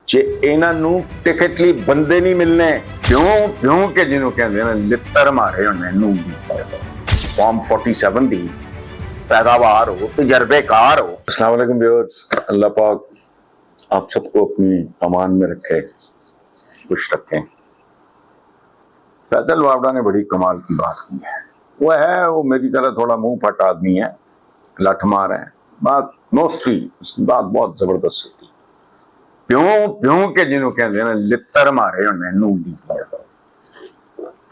ਜੇ ਇਹਨਾਂ ਨੂੰ ਟਿਕਟ ਲਈ ਬੰਦੇ ਨਹੀਂ ਮਿਲਨੇ ਕਿਉਂ ਕਿ ਜਿਹਨੂੰ ਕਹਿੰਦੇ ਨੇ ਲਿੱਤਰ ਮਾਰੇ ਹੋਣੇ ਨੂੰ ਫਾਰਮ 47 ਦੀ पैदावार हो, तजर्बेकार हो। अस्सलाम वालेकुम व्यूअर्स, अल्लाह पाक आप सबको अपनी अमान में रखे, खुश रखें। फैसल वावड़ा ने बड़ी कमाल की बात की है। वो मेरी तरह थोड़ा मुंह फट आदमी है, लठ मार है, बात मोस्टली उसकी बात बहुत जबरदस्त होती। प्यों के जिन्हों कहते हैं लित्तर मारे होने नूली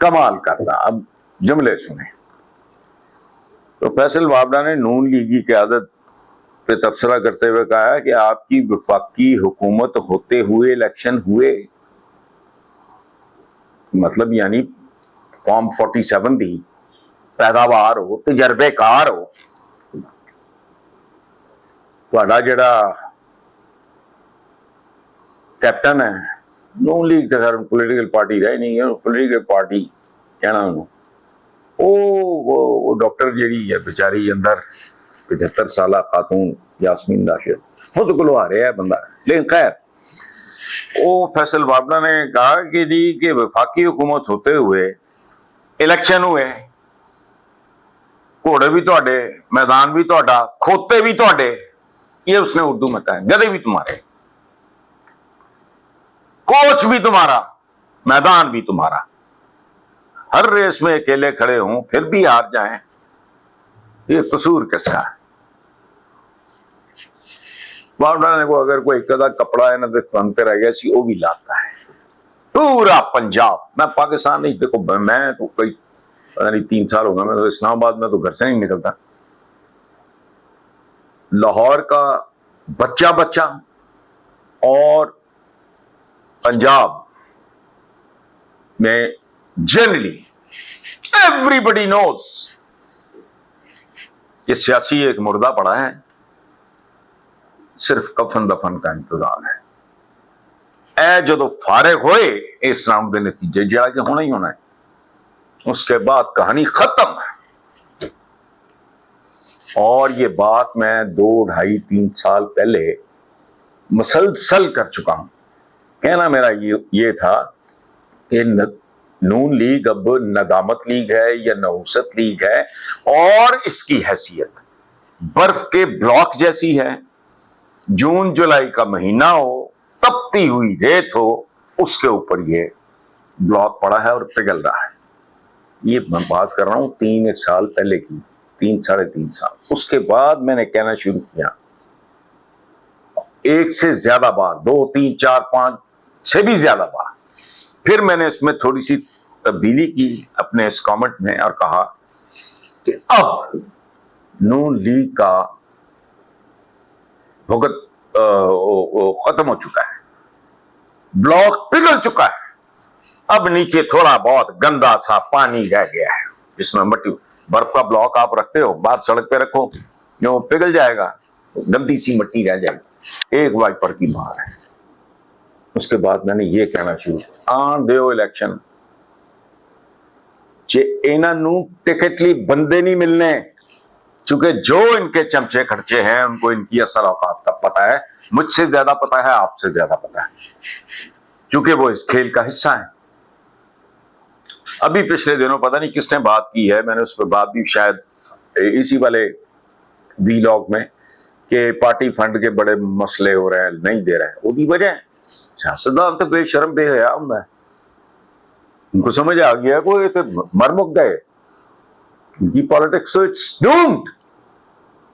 कमाल करता। अब जुमले सुने। तो फैसल वावड़ा ने नून लीग की क़यादत पे तबसरा करते हुए कहा है कि आपकी वफाकी हुकूमत होते हुए इलेक्शन हुए, मतलब यानी फॉर्म 47 दी पैदावार हो, तजर्बेकार हो। तुहाडा जिहड़ा कैप्टन है नून लीग तो सर पोलिटिकल पार्टी रही नहीं है, पोलिटिकल पार्टी कहना उन्होंने वो डॉक्टर जी है बेचारी अंदर 75 साल खातून यास्मीन दाशिर खुद गुलवा रहा है बंदा। लेकिन खैर वो फैसल वावड़ा ने कहा कि जी कि वफाकी हुकूमत होते हुए इलेक्शन हुए, घोड़े भी तुहाडे, मैदान भी तुहाडा, खोते भी तुहाडे, ये उसने उर्दू में कहा, गधे भी तुम्हारे, कोच भी तुम्हारा, मैदान भी तुम्हारा, हर रेस में अकेले खड़े हों फिर भी हार जाएं, ये कसूर किसका है? वावड़ा ने को अगर कोई कदा कपड़ा है ना तो फन पे रह गया सी वो भी लाता है पूरा पंजाब। मैं पाकिस्तान नहीं, देखो मैं तो कई पता नहीं 3 साल हो गए, मैं तो इस्लामाबाद में तो घर से नहीं निकलता। लाहौर का बच्चा और पंजाब में जनरली एवरीबडी नोज कि सियासी एक मुर्दा पड़ा है, सिर्फ कफन दफन का इंतजार है। ए जो फारिग होए इस राउंड के नतीजे जरा कि होना ही होना है, उसके बाद कहानी खत्म है। और ये बात मैं 2, 2.5, 3 साल पहले मुसलसल कर चुका हूं। कहना मेरा ये था कि नून लीग अब नदामत लीग है या नहुसत लीग है, और इसकी हैसियत बर्फ के ब्लॉक जैसी है। जून जुलाई का महीना हो, तपती हुई रेत हो, उसके ऊपर ये ब्लॉक पड़ा है और पिघल रहा है। ये मैं बात कर रहा हूं 3 साल पहले की, 3, 3.5 साल। उसके बाद मैंने कहना शुरू किया, 1 से ज्यादा बार, 2, 3, 4, 5 से भी ज्यादा बार। फिर मैंने इसमें थोड़ी सी तब्दीली की अपने इस कमेंट में और कहा कि अब नून लीग का भुगत खत्म हो चुका है, ब्लॉक पिघल चुका है। अब नीचे थोड़ा बहुत गंदा सा पानी रह गया है, जिसमें मट्टी, बर्फ का ब्लॉक आप रखते हो, बाहर सड़क पे रखो, जो पिघल जाएगा, गंदी सी मिट्टी रह जाएगी। एक वाइपर की मार है। उसके बाद मैंने ये कहना शुरू आन दियो इलेक्शन, जे इन्हां नूं टिकट ली बंदे नहीं मिलने, क्योंकि जो इनके चमचे खर्चे हैं उनको इनकी असल औकात का पता है, मुझसे ज्यादा पता है, आपसे ज्यादा पता है, क्योंकि वो इस खेल का हिस्सा है। अभी पिछले दिनों पता नहीं किसने बात की है, मैंने उस पर बात भी शायद इसी वाले वीलॉग में, कि पार्टी फंड के बड़े मसले हो रहे हैं, नहीं दे रहे हैं। वो वजह है सियासतदान तो बेशर्म बेहया होंगे, उनको समझ आ गया कोई तो मर मुक गए, इनकी पॉलिटिक्स तो इट्स डूम्ड।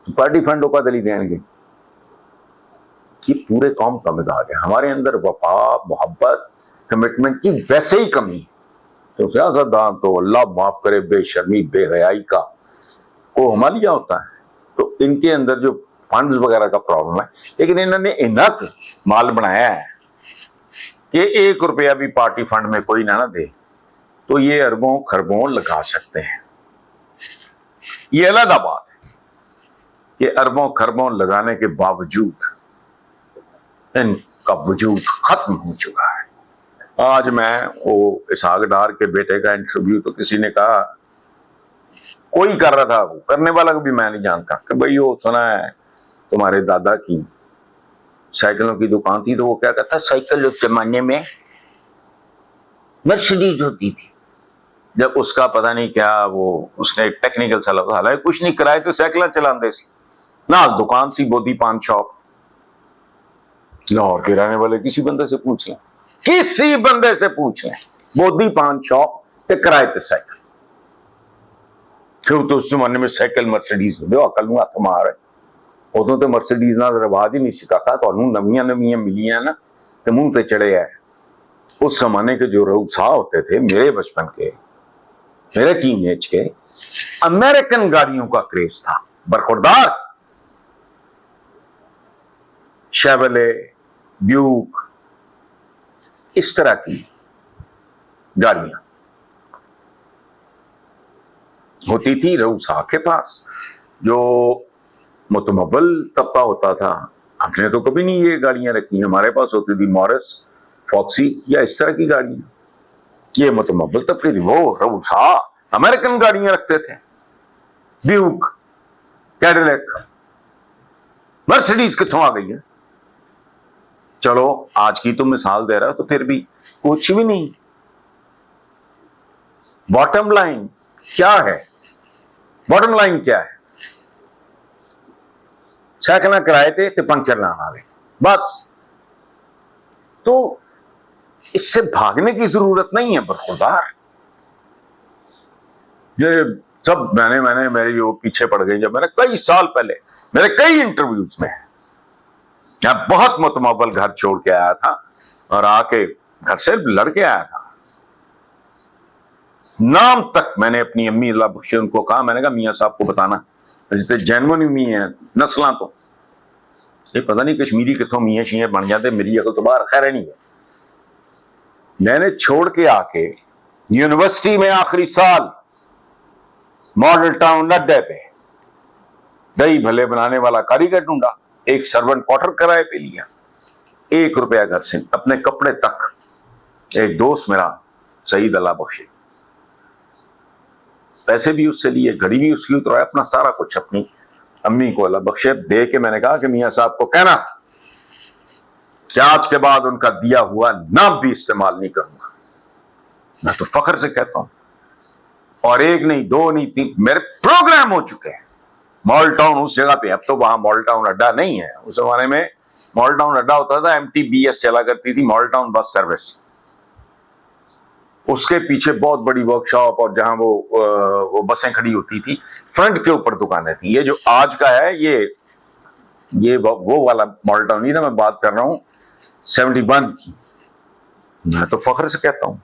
पार्टी फंडों का दली देंगे, ये पूरे कौम का मिजाज है। हमारे अंदर वफा, मोहब्बत, कमिटमेंट की वैसे ही कमी। तो सियासतदान तो अल्लाह माफ करे बेशर्मी बेहयाई का को हमालिया होता है। तो इनके अंदर जो फंड्स वगैरह का प्रॉब्लम है, लेकिन इन्होंने इनक माल बनाया है कि 1 रुपया भी पार्टी फंड में कोई ना दे तो ये अरबों खरबों लगा सकते हैं। ये अलग बात है कि अरबों खरबों लगाने के बावजूद इनका वजूद खत्म हो चुका है। आज मैं वो इसहाक डार के बेटे का इंटरव्यू, तो किसी ने कहा, कोई कर रहा था, वो करने वाला भी मैं नहीं जानता, कि भाई वो सुना है तुम्हारे दादा की साइकिलों की दुकान थी, तो वो क्या कहता, साइकिल उस जमाने में मर्सिडीज होती थी। जब उसका पता नहीं क्या वो उसने टेक्निकल सा लफ्ज, हालांकि कुछ नहीं कराए तो साइकिल चलाते सी ना, दुकान सी बोधी पान शॉप। लाहौर के रहने वाले किसी बंदे से पूछ लें, किसी बंदे से पूछ लें, बोधी पान शॉप ते किराए ते साइकिल। क्यों, तो उस जमाने में साइकिल मर्सिडीज होंगे, अकल नूं हथ मार है। उदों तो मर्सिडीज नाल रिवाज ही नहीं सी काका, तुहानूं नवीं नवीं मिलियां ना ते मुंह ते चढ़े है। उस जमाने के जो उत्साह होते थे, मेरे बचपन के, मेरे टीनेज के, अमेरिकन गाड़ियों का क्रेज था, बरखुरदार, शेवले, ड्यूक, इस तरह की गाड़ियां होती थी रऊसा के पास। जो मुतमब्बल तबका होता था, हमने तो कभी नहीं ये गाड़ियां रखी, हमारे पास होती थी मॉरिस, फॉक्सी या इस तरह की गाड़ियां। ये मुतमब्बल तबके थी, वो रऊसा अमेरिकन गाड़ियां रखते थे, ड्यूक, कैडिलैक। मर्सिडीज कित्थों आ गई है? चलो आज की तो मिसाल दे रहा तो फिर भी कुछ भी नहीं। बॉटम लाइन क्या है? बॉटम लाइन क्या है? साइकिल किराए थे पंक्चर ना आवे, बस। तो इससे भागने की जरूरत नहीं है बरखुरदार। सब मैंने मेरी वो पीछे पड़ गई, जब मैंने कई साल पहले मेरे कई इंटरव्यूज में मैं बहुत मुतमब्बल घर छोड़ के आया था और आके घर से लड़के आया था, नाम तक मैंने अपनी अम्मी अल्लाह बख्शे उनको कहा, मैंने कहा मियाँ साहब को बताना, जिससे जैनवन मी है नस्ल, तो ये पता नहीं कश्मीरी कितों मियाँ शियाँ बन जाते, मेरी अकल तो बाहर खैर नहीं है। मैंने छोड़ के आके यूनिवर्सिटी में आखिरी साल मॉडल टाउन अड्डे पे दही भले बनाने वाला कारीगर ढूंढा, एक सर्वेंट क्वार्टर किराए पे लिया, 1 रुपया घर से, अपने कपड़े तक। एक दोस्त मेरा सईद अल्लाह बख्शे, पैसे भी उससे लिए, घड़ी भी उसकी उतरवाया, अपना सारा कुछ अपनी अम्मी को अल्लाह बख्शे दे के मैंने कहा कि मियाँ साहब को कहना कि आज के बाद उनका दिया हुआ नाम भी इस्तेमाल नहीं करूंगा। मैं तो फख्र से कहता हूं, और एक नहीं, 2 नहीं, 3 मेरे प्रोग्राम हो चुके हैं मॉडल टाउन उस जगह पे। अब तो वहां मॉडल टाउन अड्डा नहीं है, उस जमाने में मॉडल टाउन अड्डा होता था, MTBS चला करती थी, मॉडल टाउन बस सर्विस। उसके पीछे बहुत बड़ी वर्कशॉप, और जहां वो बसें खड़ी होती थी, फ्रंट के ऊपर दुकानें थी। ये जो आज का है, ये वो वाला मॉडल टाउन नहीं था, मैं बात कर रहा हूं 71 की। मैं तो फख्र से कहता हूं,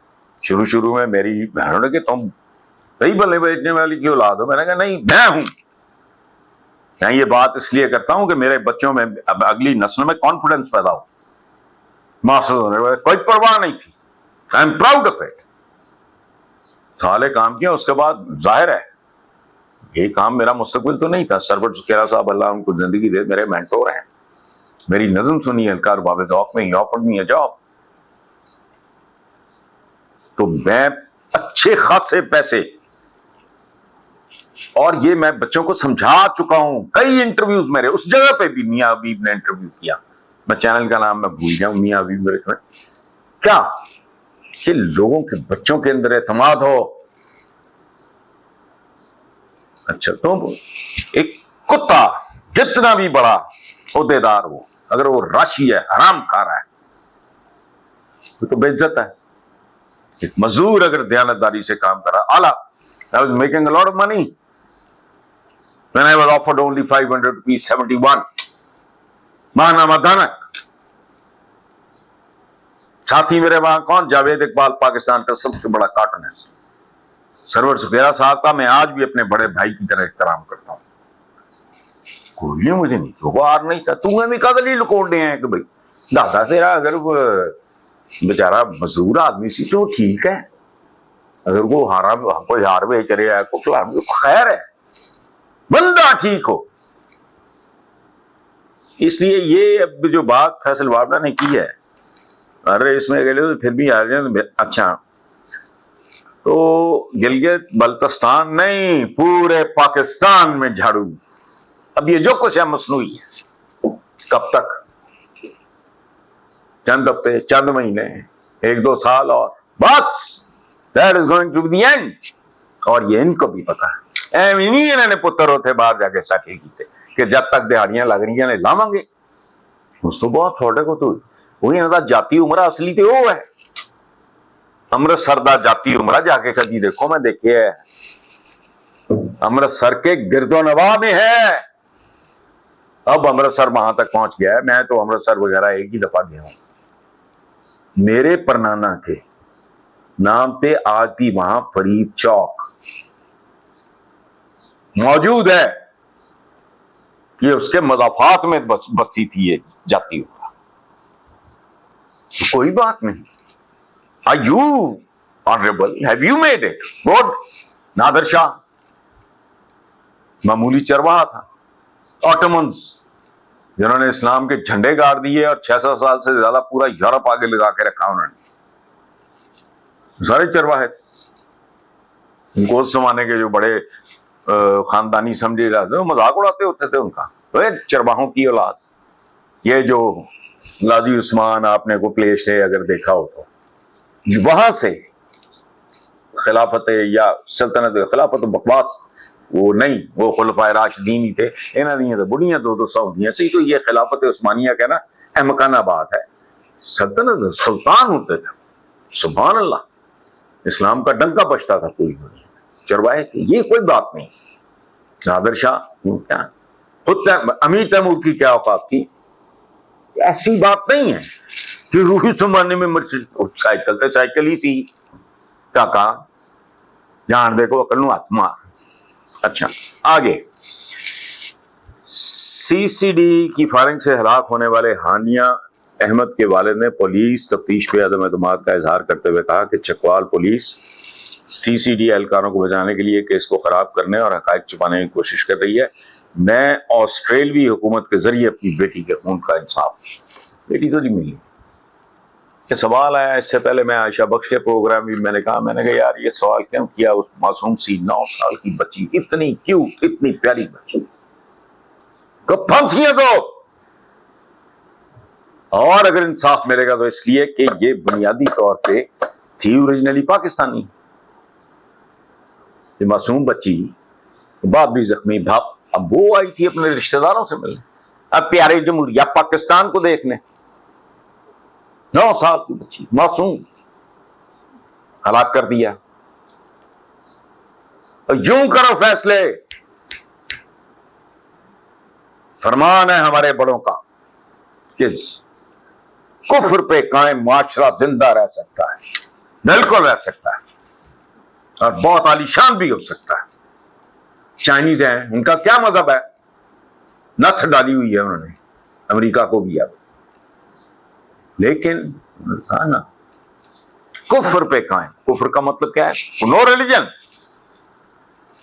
शुरू में मेरी बहनों ने कि तुम दही भले बेचने वाली की औलाद हो, मैंने कहा नहीं, मैं हूं। मैं ये बात इसलिए करता हूं कि मेरे बच्चों में, अब अगली नस्ल में कॉन्फिडेंस पैदा हो। मास्टर होने वाले कोई परवाह नहीं थी, I am proud of it. साले काम किया, उसके बाद जाहिर है ये काम मेरा मुस्तकबिल तो नहीं था। सरवर सुखेरा साहब अल्लाह उनको जिंदगी दे, मेरे मेंटोर हैं, मेरी नज़म सुनी हल्कार बाबे दौक में, ही ऑफर्ड मी अ जॉब। तो मैं अच्छे खासे पैसे, और ये मैं बच्चों को समझा चुका हूं, कई इंटरव्यूज मेरे उस जगह पे भी मियां हबीब ने इंटरव्यू किया, मैं चैनल का नाम मैं भूल गया, मियां हबीब मेरे में क्या, कि लोगों के बच्चों के अंदर एतमाद हो। अच्छा, तो एक कुत्ता जितना भी बड़ा ओहदेदार हो, अगर वो राशि है, हराम खा रहा है, तो बेइज्जत है। एक मजदूर अगर दयानतदारी से काम कर रहा, आला, I was making a lot of money when I was offered only 500 rupees 71 माहनामा दानक। साथी मेरे वहां कौन, जावेद इकबाल पाकिस्तान का सबसे बड़ा कार्टून है, सरवर सुखेरा साहब का मैं आज भी अपने बड़े भाई की तरह एहतराम करता हूं। कोई मुझे नहीं तो आर नहीं था, तू भी कदली लुकोड़े हैं कि भाई दादा तेरा अगर बेचारा मजदूर आदमी सी तो ठीक है, अगर वो हारा कोई हार बेच रहा है, कुछ खैर है, बंदा ठीक हो। इसलिए ये अब जो बात फैसल वाबड़ा ने की है, अरे इसमें अकेले तो फिर भी आ जाए। अच्छा, तो गिलगित बल्तिस्तान नहीं, पूरे पाकिस्तान में झाड़ू। अब ये जो कुछ है मसनूई है, कब तक? چند ہفتے، چند مہینے، 1-2 سال اور بس that is going to be the end. اور یہ ان کو بھی پتا ہے، انہوں نے پتر ہوتے باہر جا کے سیٹل کیتے کہ جب تک دہاڑیاں لگ رہی ہیں لاواں گے اس تو بہت تھوڑے کو تو وہی انہوں دا جاتی عمرہ اصلی تے وہ ہے امرتسر دا جاتی عمرہ جا کے کدی دیکھو، میں دیکھے ہے امرتسر کے گرد و نواح میں ہے. اب امرتسر وہاں تک پہنچ گیا ہے، میں تو امرتسر وغیرہ ایک ہی دفعہ گیا ہوں. میرے پرنانا کے نام پہ آج بھی وہاں فرید چوک موجود ہے کہ اس کے مضافات میں بسی تھی یہ جاتی عمرہ. کوئی بات نہیں. Are you honorable? Have you made it? Good. نادر شاہ معمولی چرواہا تھا. آٹومنز جنہوں نے اسلام کے جھنڈے گاڑ دیے اور 600 سال سے زیادہ پورا یورپ آگے لگا کے رکھا انہوں نے. سارے چرواہے ان کو اس زمانے کے جو بڑے خاندانی سمجھے جاتے ہیں مذاق اڑاتے ہوتے تھے ان کا. چرواہوں کی اولاد یہ جو غازی عثمان آپ نے کو پلیس ہے اگر دیکھا ہو تو وہاں سے خلافت یا سلطنت خلافت بکواس وہ نہیں، وہ خلفائے راشدین ہی تھے. انہاں دیاں تو بڑیاں 200 ہوندیاں سی. تو یہ خلافت عثمانیہ کا نا احمقانہ بات ہے. سلطنت سلطان ہوتے تھے. سبحان اللہ، اسلام کا ڈنکا بجتا تھا پوری دنیا میں. چرواہے تھے، یہ کوئی بات نہیں. نادر شاہ کیا خود امیر تیمور کی کیا اوقات تھی؟ ایسی بات نہیں ہے کہ روحی زمانے میں سائیکل تے سائیکل ہی سی. کاکا جان دے کو عقل نو ہاتھ مار. اچھا آگے، سی سی ڈی کی فائرنگ سے ہلاک ہونے والے ہانیہ احمد کے والد نے پولیس تفتیش پہ عدم اعتماد کا اظہار کرتے ہوئے کہا کہ چکوال پولیس سی سی ڈی اہلکاروں کو بچانے کے لیے کیس کو خراب کرنے اور حقائق چھپانے کی کوشش کر رہی ہے. میں آسٹریلوی حکومت کے ذریعے اپنی بیٹی کے خون کا انصاف. بیٹی تو نہیں ملی. یہ سوال آیا اس سے پہلے میں عائشہ بخش کے پروگرام بھی میں نے کہا یار یہ سوال کیوں کیا اس معصوم سی 9 سال کی بچی، اتنی کیوٹ اتنی پیاری بچی کو پھنسیاں دو. اور اگر انصاف ملے گا تو اس لیے کہ یہ بنیادی طور پہ تھی اوریجنلی پاکستانی. یہ معصوم بچی باپ بھی زخمی، باپ اب وہ آئی تھی اپنے رشتہ داروں سے ملنے، اب پیارے جمہوریہ پاکستان کو دیکھنے. 9 سال کی بچی معصوم ہلاک کر دیا. یوں کرو فیصلے. فرمان ہے ہمارے بڑوں کا کہ کفر پہ قائم معاشرہ زندہ رہ سکتا ہے، بالکل رہ سکتا ہے، اور بہت عالیشان بھی ہو سکتا ہے. چائنیز ہیں، ان کا کیا مذہب ہے؟ نتھ ڈالی ہوئی ہے انہوں نے امریکہ کو بھی. اب لیکن نا کفر پہ قائم، کفر کا مطلب کیا ہے؟ نو ریلیجن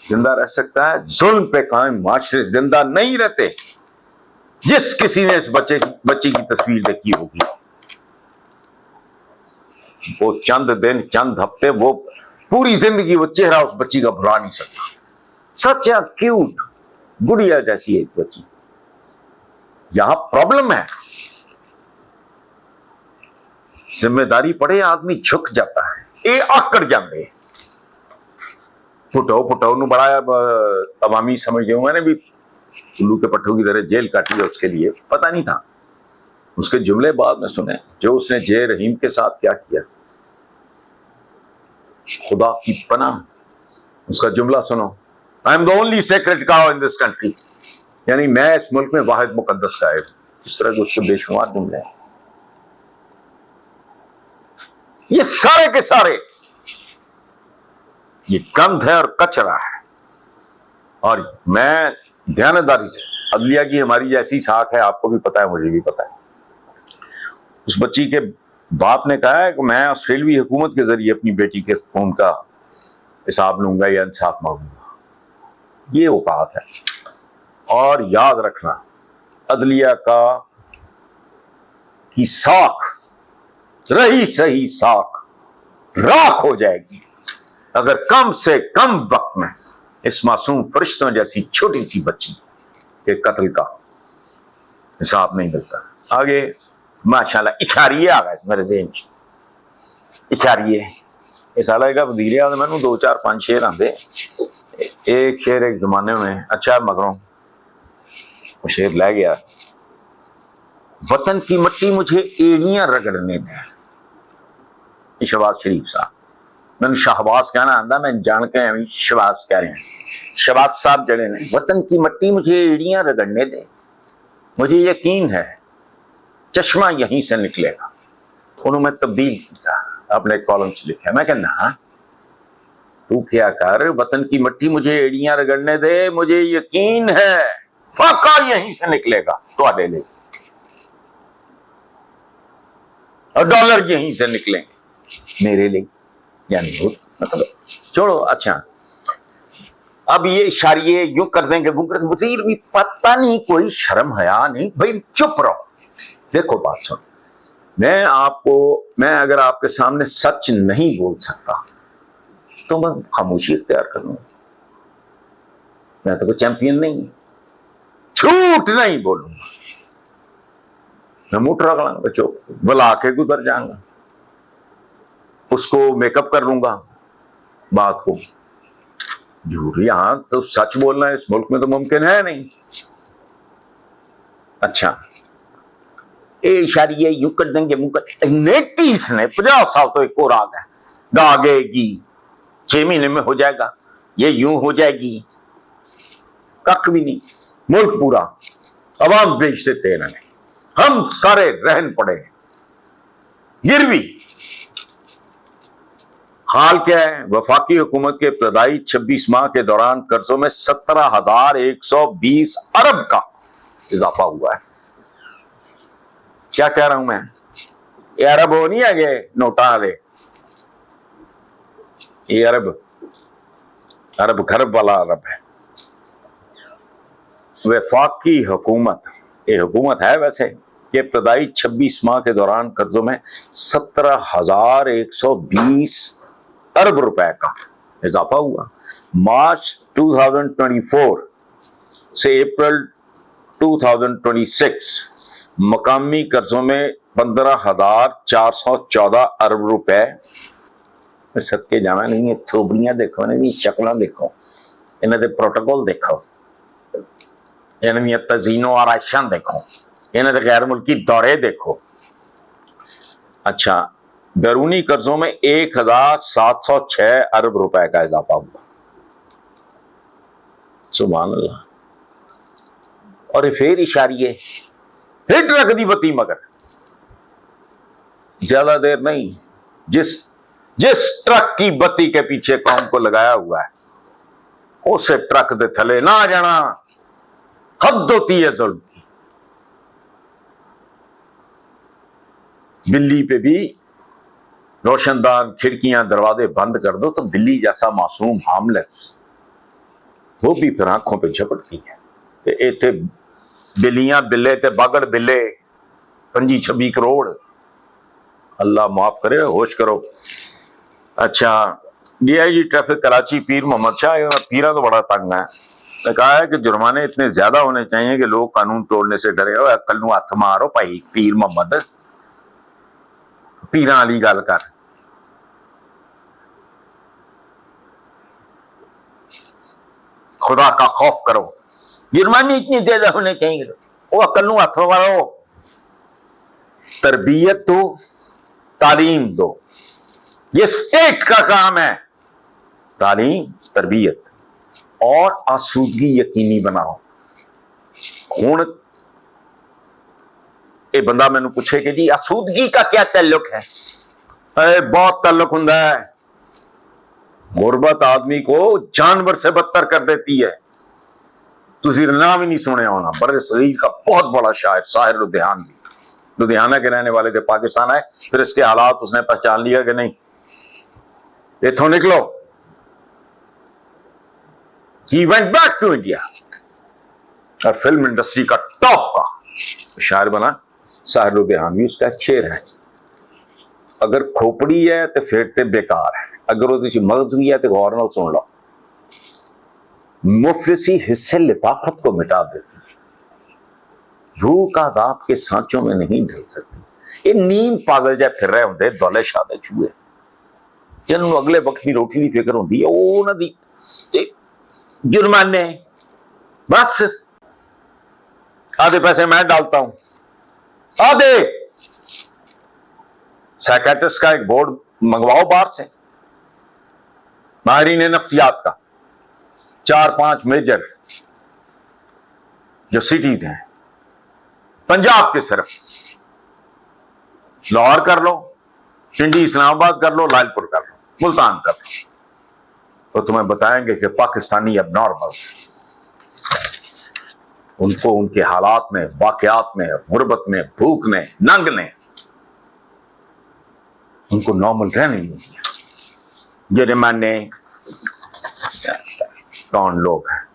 زندہ رہ سکتا ہے. ظلم پہ قائم معاشرے زندہ نہیں رہتے. جس کسی نے اس بچی کی تصویر دیکھی ہوگی وہ چند دن چند ہفتے وہ پوری زندگی وہ چہرہ اس بچی کا بھلا نہیں سکتا. سچ ہے، کیوٹ گڑیا جیسی ایک بچی. یہاں پرابلم ہے، ذمہ داری پڑے آدمی جھک جاتا ہے، اے آکڑ جاندے پھٹو نو بڑا عوامی سمجھے ہوں. میں نے بھی الو کے پٹھوں کی طرح جیل کاٹی ہے اس کے لیے، پتہ نہیں تھا. اس کے جملے بعد میں سنے جو اس نے جے رحیم کے ساتھ کیا کیا، خدا کی پناہ. اس کا جملہ سنو، I am the only sacred cow in this country. یعنی میں اس ملک میں واحد مقدس گائے. اس طرح کے اس کے بے شمار جملے ہیں. یہ سارے کے سارے یہ گند ہے اور کچرا ہے. اور میں دیانتداری سے، عدلیہ کی ہماری جیسی ساکھ ہے، آپ کو بھی پتا ہے مجھے بھی پتا ہے. اس بچی کے باپ نے کہا ہے کہ میں آسٹریلوی حکومت کے ذریعے اپنی بیٹی کے خون کا حساب لوں گا یا انصاف مانگوں گا. یہ اوقات ہے. اور یاد رکھنا عدلیہ کی ساکھ رہی صحیح ساکھ راکھ ہو جائے گی اگر کم سے کم وقت میں اس معصوم فرشتوں جیسی چھوٹی سی بچی کے قتل کا حساب نہیں ملتا. آگے माशाल्लाह इशारिये आ गए मेरे देन च, इशारिये ये साला का वजीर आज़म मैनू 2 4 5 शेर आंदे, एक शेर एक जमाने में अच्छा मगरों वो शेर लै गया, वतन की मट्टी मुझे एड़ियां रगड़ने दें। शहबाज शरीफ साहब, मैंने शहबाज कहना आंदा, मैं जान के एवं शहबाज कह रहे हैं, शहबाज साहब जड़े ने, वतन की मट्टी मुझे एड़ियां रगड़ने दे, मुझे यकीन है चश्मा यहीं से निकलेगा। उन्होंने मैं तब्दील किया, अपने कॉलम से लिखा, मैं कहना तू क्या कर, वतन की मट्टी मुझे एड़ियां रगड़ने दे, मुझे यकीन है फाका यहीं से निकलेगा तो ले, और डॉलर यहीं से निकलेंगे मेरे लिए, यानी मतलब छोड़ो। अच्छा अब ये इशारिये यूं कर देंगे, वजीर भी पता नहीं कोई शर्म हया नहीं, भाई चुप रहो। देखो बात सुन, मैं अगर आपके सामने सच नहीं बोल सकता तो मैं खामोशी इख्तियार कर लूंगा, मैं तो कोई चैंपियन नहीं, झूठ नहीं बोलूंगा, मैं मुठ रख लाऊंगा, चुप बुला के गुजर जाऊंगा, उसको मेकअप कर लूंगा बात को। झूठ यहां तो सच बोलना इस मुल्क में तो मुमकिन है नहीं। अच्छा ये इशारिये यूं कर देंगे, नेटीठ ने 50 साल तो एक और आ गया, दागेगी 6 महीने में हो जाएगा, ये यूं हो जाएगी, कख भी नहीं, मुल्क पूरा अवाम बेच देते इन्होंने, हम सारे रहन पड़े गिरवी। हाल क्या है, वफाकी हुकूमत के इब्तदाई 26 माह के दौरान कर्जों में 17,120 अरब का इजाफा हुआ है। क्या कह रहा हूं मैं, ये अरब हो नहीं है नोटा वाले, ये अरब खरब वाला अरब है। वफाकी हुकूमत, ये हुकूमत है वैसे, कि इब्तदाई 26 माह के दौरान कर्जों में 17,120 अरब रुपए का इजाफा हुआ। मार्च 2024 से अप्रैल 2026 मकामी कर्जों में 15,414 अरब रुपए। सबके जावा नहीं, थोबड़ियां देखो, इन्हें शक्ल देखो, इन्हें प्रोटोकॉल देखो, इन्हें तजीनो आराइशां देखो, इन्हें गैर मुल्की दौरे देखो। अच्छा बैरूनी कर्जों में 1,706 अरब रुपए का इजाफा हुआ, सुभान अल्लाह। और फिर इशारिये हिट रख दी बत्ती, मगर ज्यादा देर नहीं, जिस ट्रक की बत्ती के पीछे कौम को लगाया हुआ है उसे ट्रक दे थले ना जाना, हद होती है जुल्म की। बिल्ली पे भी रोशनदान खिड़कियां दरवाजे बंद कर दो तो बिल्ली जैसा मासूम हार्मलेस वो भी फिर आंखों पे झपटती है। इतने बिल्लियां बिल्ले ते बागड़ बिल्ले 25-26 करोड़, अल्लाह माफ करे, होश करो। अच्छा DIG ट्रैफिक कराची पीर मोहम्मद शाह, पीरा तो बड़ा तंग है, ने कहा है कि जुर्माने इतने ज्यादा होने चाहिए कि लोग कानून तोड़ने से डरे। अक्ल नूं हथ मारो भाई पीर मोहम्मद, पीरा वाली गल कर। खुदा का खौफ करो, जुर्माने इतने ज्यादा होने चाहिए, वो अक्ल नूं हथ मारो। तरबियत दो, तालीम दो, ये स्टेट का काम है, तालीम तरबियत और आसूदगी यकीनी बनाओ। हुण ये बंदा मैनू पूछे कि जी आसूदगी का क्या ताल्लुक है, अरे बहुत ताल्लुक हुंदा है। गुरबत आदमी को जानवर से बदतर कर देती है। तुसी नाम ही नहीं सुने होना, बड़े सगीर का बहुत बड़ा शायर, साहिर लुधियानवी, लुधियाना के रहने वाले थे, पाकिस्तान आए, फिर इसके हालात उसने पहचान लिया कि नहीं इथों निकलो। He went back to India और फिल्म इंडस्ट्री का टॉप का शायर बना। साहिर लुधियानवी उसका शेर है, अगर खोपड़ी है तो फिर ते बेकार है, अगर वो मगज भी है तो गौर नाल सुन लो। मुफलिसी हिस्से लिफाफत को मिटा देती, रूह का दाब के सांचों में नहीं ढल सकती। یہ نیم پاگل جہ پھر رہے ہوندے دولے شاہ دے چوہے جنہوں اگلے وقت کی روٹی دی فکر ہوندی ہے وہ انہاں دی جرمانے بس آدھے پیسے میں ڈالتا ہوں آدھے سائیکیٹرسٹ کا ایک بورڈ منگواؤ باہر سے ماہرین نفسیات کا 4-5 میجر جو سٹیز ہیں پنجاب کے صرف لاہور کر لو پنڈی اسلام آباد کر لو لال پور کر لو ملتان کر لو تو تمہیں بتائیں گے کہ پاکستانی اب نارمل ان کو ان کے حالات میں واقعات میں غربت میں بھوک میں ننگ نے ان کو نارمل رہنے نہیں دیا جنہیں مانے کون لوگ ہیں